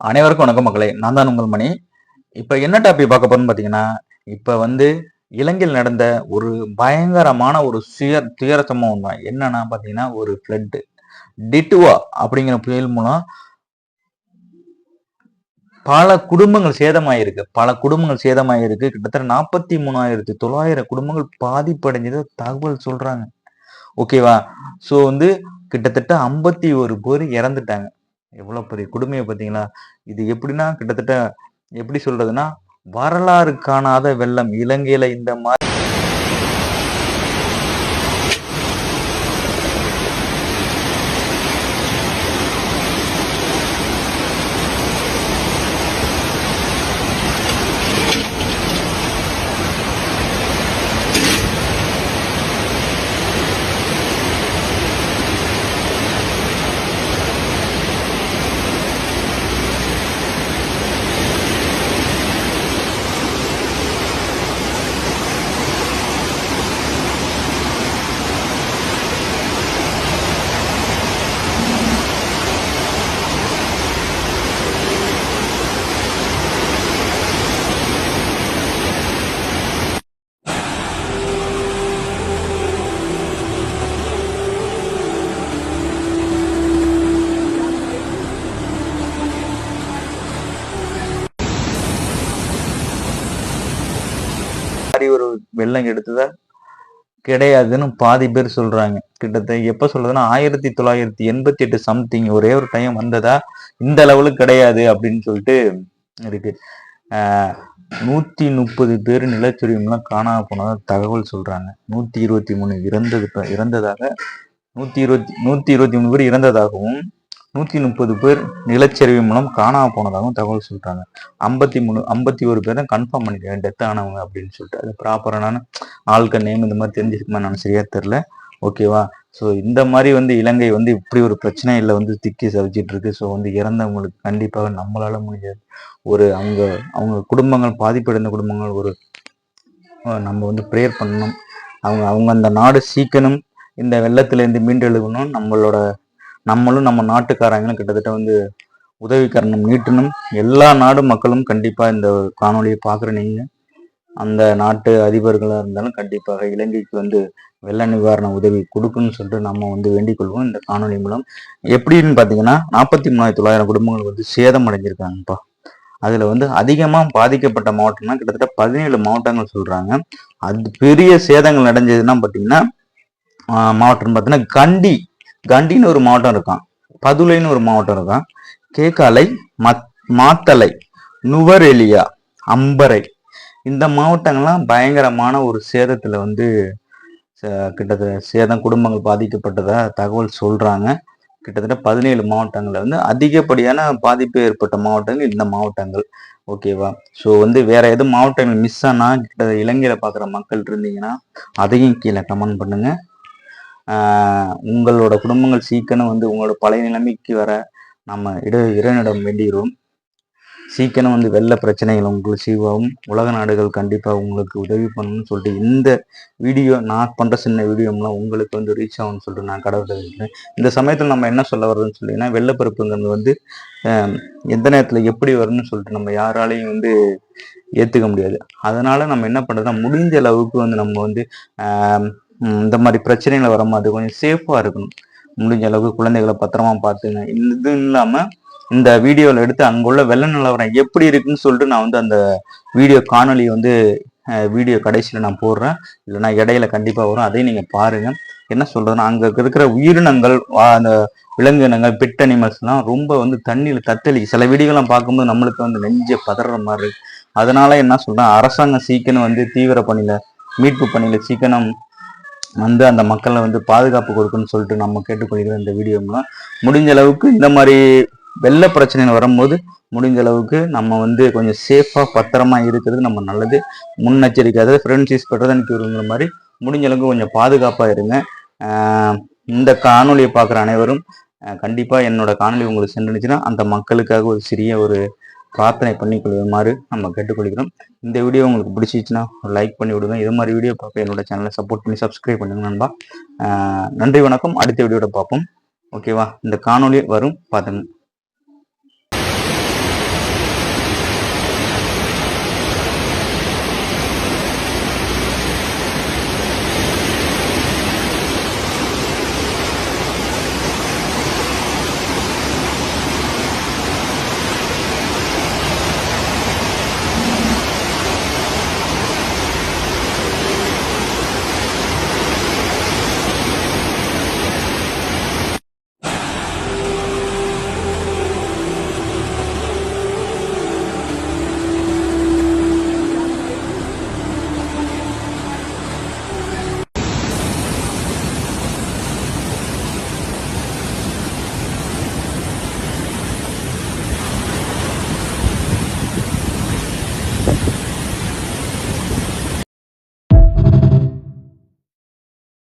அனைவருக்கும் வணக்கம் மக்களே. நான் தான் உங்கள் மணி. இப்ப என்ன டாபிக் பார்க்க போறோம்னு பார்த்தீங்கன்னா, இப்ப இலங்கையில் நடந்த ஒரு பயங்கரமான ஒரு துயர சம்பவம் தான். என்னன்னா பார்த்தீங்கன்னா, ஒரு ஃப்ளட். டிட்டுவா அப்படிங்கிற புயல் மூலம் பல குடும்பங்கள் சேதமாயிருக்கு. கிட்டத்தட்ட 43,900 குடும்பங்கள் பாதிப்படைஞ்சது தகவல் சொல்றாங்க. ஓகேவா? ஸோ கிட்டத்தட்ட 51 பேர் இறந்துட்டாங்க. எவ்வளவு பெரிய கொடுமையை பார்த்தீங்களா? இது எப்படின்னா கிட்டத்தட்ட எப்படி சொல்றதுன்னா, வரலாறு காணாத வெள்ளம். இலங்கையில இந்த மாதிரி ஒரு வெள்ளம் எடுத்ததா கிடையாதுன்னு பாதி பேர் சொல்றாங்க. கிட்டத்தட்ட எப்ப சொல்றதுன்னா 1988 சம்திங் ஒரே ஒரு டைம் வந்ததா, இந்த லெவலுக்கு கிடையாது அப்படின்னு சொல்லிட்டு இருக்கு. 130 பேர் நிலச்சரிவுலாம் காணாம போனதா தகவல் சொல்றாங்க. 123 இறந்ததாக 123 பேர் இறந்ததாகவும் 130 பேர் நிலச்சரிவு மூலம் காணாம போனதாகவும் தகவல் சொல்றாங்க. 51 பேர் தான் கன்ஃபார்ம் பண்ணிருக்காங்க டெத் ஆனவங்க அப்படின்னு சொல்லிட்டு. அது ப்ராப்பரான ஆள்க நேம் இந்த மாதிரி தெரிஞ்சிருக்குமா நான் சரியா தெரியல. ஓகேவா? ஸோ இந்த மாதிரி இலங்கை இப்படி ஒரு பிரச்சனையில திக்கி சவிச்சிட்டு இருக்கு. ஸோ இறந்தவங்களுக்கு கண்டிப்பாக நம்மளால முடியாது. அவங்க குடும்பங்கள், பாதிப்படைந்த குடும்பங்கள் நம்ம ப்ரேயர் பண்ணணும். அவங்க அந்த நாடு சீக்கணும், இந்த வெள்ளத்திலேருந்து மீண்டெழுகணும். நம்மளும் நம்ம நாட்டுக்காரங்களும் கிட்டத்தட்ட உதவிக்கரணம் நீட்டணும். எல்லா நாடு மக்களும் கண்டிப்பா இந்த காணொலியை பார்க்குற நீங்க அந்த நாட்டு அதிபர்களாக இருந்தாலும் கண்டிப்பாக இலங்கைக்கு வெள்ள நிவாரண உதவி கொடுக்குன்னு சொல்லிட்டு நம்ம வேண்டிக் கொள்வோம் இந்த காணொலி மூலம். எப்படின்னு பார்த்தீங்கன்னா 43,900 குடும்பங்கள் சேதம் அடைஞ்சிருக்காங்கப்பா. அதுல அதிகமா பாதிக்கப்பட்ட மாவட்டம்னா கிட்டத்தட்ட 17 மாவட்டங்கள் சொல்றாங்க. அது பெரிய சேதங்கள் அடைஞ்சதுன்னா பார்த்தீங்கன்னா மாவட்டம் பார்த்தீங்கன்னா கண்டின்னு ஒரு மாவட்டம் இருக்கான், பதுளைன்னு ஒரு மாவட்டம் இருக்கான், கேகாலை, மாத்தளை, நுவரெலியா, அம்பரை, இந்த மாவட்டங்கள்லாம் பயங்கரமான ஒரு சேதத்துல கிட்டத்தட்ட குடும்பங்கள் பாதிக்கப்பட்டதா தகவல் சொல்றாங்க. கிட்டத்தட்ட 17 மாவட்டங்கள்ல அதிகப்படியான பாதிப்பு ஏற்பட்ட மாவட்டங்கள் இந்த மாவட்டங்கள். ஓகேவா? ஸோ வேற எதுவும் மாவட்டங்கள் மிஸ் ஆனா கிட்டத்தட்ட இலங்கையில பார்க்குற மக்கள் இருந்தீங்கன்னா அதையும் கீழே கமெண்ட் பண்ணுங்க. உங்களோட குடும்பங்கள் சீக்கிரம் உங்களோட பழைய நிலைமைக்கு வர நம்ம இறைவனிடம் வேண்டிடுவோம். சீக்கிரம் வெள்ள பிரச்சனைகள் உங்களுக்கு சீவாகும். உலக நாடுகள் கண்டிப்பா உங்களுக்கு உதவி பண்ணணும்னு சொல்லிட்டு இந்த வீடியோ நான் பண்ற சின்ன வீடியோலாம் உங்களுக்கு ரீச் ஆகும்னு சொல்லிட்டு நான் கடவுள் இருக்கிறேன். இந்த சமயத்தில் நம்ம என்ன சொல்ல வர்றதுன்னு சொல்லிங்கன்னா, வெள்ளப்பெருப்புங்கிறது எந்த நேரத்துல எப்படி வரும்னு சொல்லிட்டு நம்ம யாராலையும் ஏத்துக்க முடியாது. அதனால நம்ம என்ன பண்றதுன்னா, முடிஞ்ச அளவுக்கு நம்ம இந்த மாதிரி பிரச்சனைகளை வர மாதிரி கொஞ்சம் சேஃபா இருக்கணும். முடிஞ்ச அளவுக்கு குழந்தைகளை பத்திரமா பார்த்துங்க. இது இல்லாம இந்த வீடியோவில் எடுத்து அங்குள்ள வெள்ள நிலவரம் எப்படி இருக்குன்னு சொல்லிட்டு நான் அந்த வீடியோ காணொலி வீடியோ கடைசியில் நான் போடுறேன். இல்லைன்னா இடையில கண்டிப்பாக வரும், அதையும் நீங்கள் பாருங்க. என்ன சொல்றதுன்னா, அங்கே இருக்கிற உயிரினங்கள், அந்த விலங்கினங்கள், பெட் அனிமல்ஸ்லாம் ரொம்ப தண்ணியில் தத்தளி சில வீடியோலாம் பார்க்கும்போது நம்மளுக்கு நெஞ்ச பதற மாதிரி இருக்கு. அதனால என்ன சொல்றேன், அரசாங்கம் சீக்கிரம் தீவிர பணியில, மீட்பு பணியில சீக்கிரம் அந்த மக்களை பாதுகாப்பு கொடுக்குன்னு சொல்லிட்டு நம்ம கேட்டுக்கொள்கிறோம். இந்த வீடியோ மூலம் முடிஞ்ச அளவுக்கு இந்த மாதிரி வெள்ள பிரச்சனைகள் வரும்போது முடிஞ்ச அளவுக்கு நம்ம கொஞ்சம் சேஃபா பத்திரமா இருக்கிறது நம்ம நல்லது. முன்னெச்சரிக்கை, அதாவது ஃப்ரெண்ட்ஸ் இஸ் பெட்டர் தென் கியூர்ங்கிற மாதிரி முடிஞ்ச அளவுக்கு கொஞ்சம் பாதுகாப்பா இருங்க. இந்த காணொலியை பார்க்குற அனைவரும் கண்டிப்பா என்னோட காணொலி உங்களுக்கு சென்றுச்சுன்னா அந்த மக்களுக்காக ஒரு சிறிய ஒரு பிரார்த்தனை பண்ணிக்கொள்ளுமாறு நம்ம கேட்டுக்கொள்கிறோம். இந்த வீடியோ உங்களுக்கு பிடிச்சிச்சுன்னா லைக் பண்ணி விடுங்க. இது மாதிரி வீடியோ பார்க்க என்னோட சேனலை சப்போர்ட் பண்ணி சப்ஸ்கிரைப் பண்ணுங்க நண்பா. நன்றி, வணக்கம். அடுத்த வீடியோட பார்ப்போம். ஓகேவா? இந்த காணொலி வரும், பார்த்துங்க.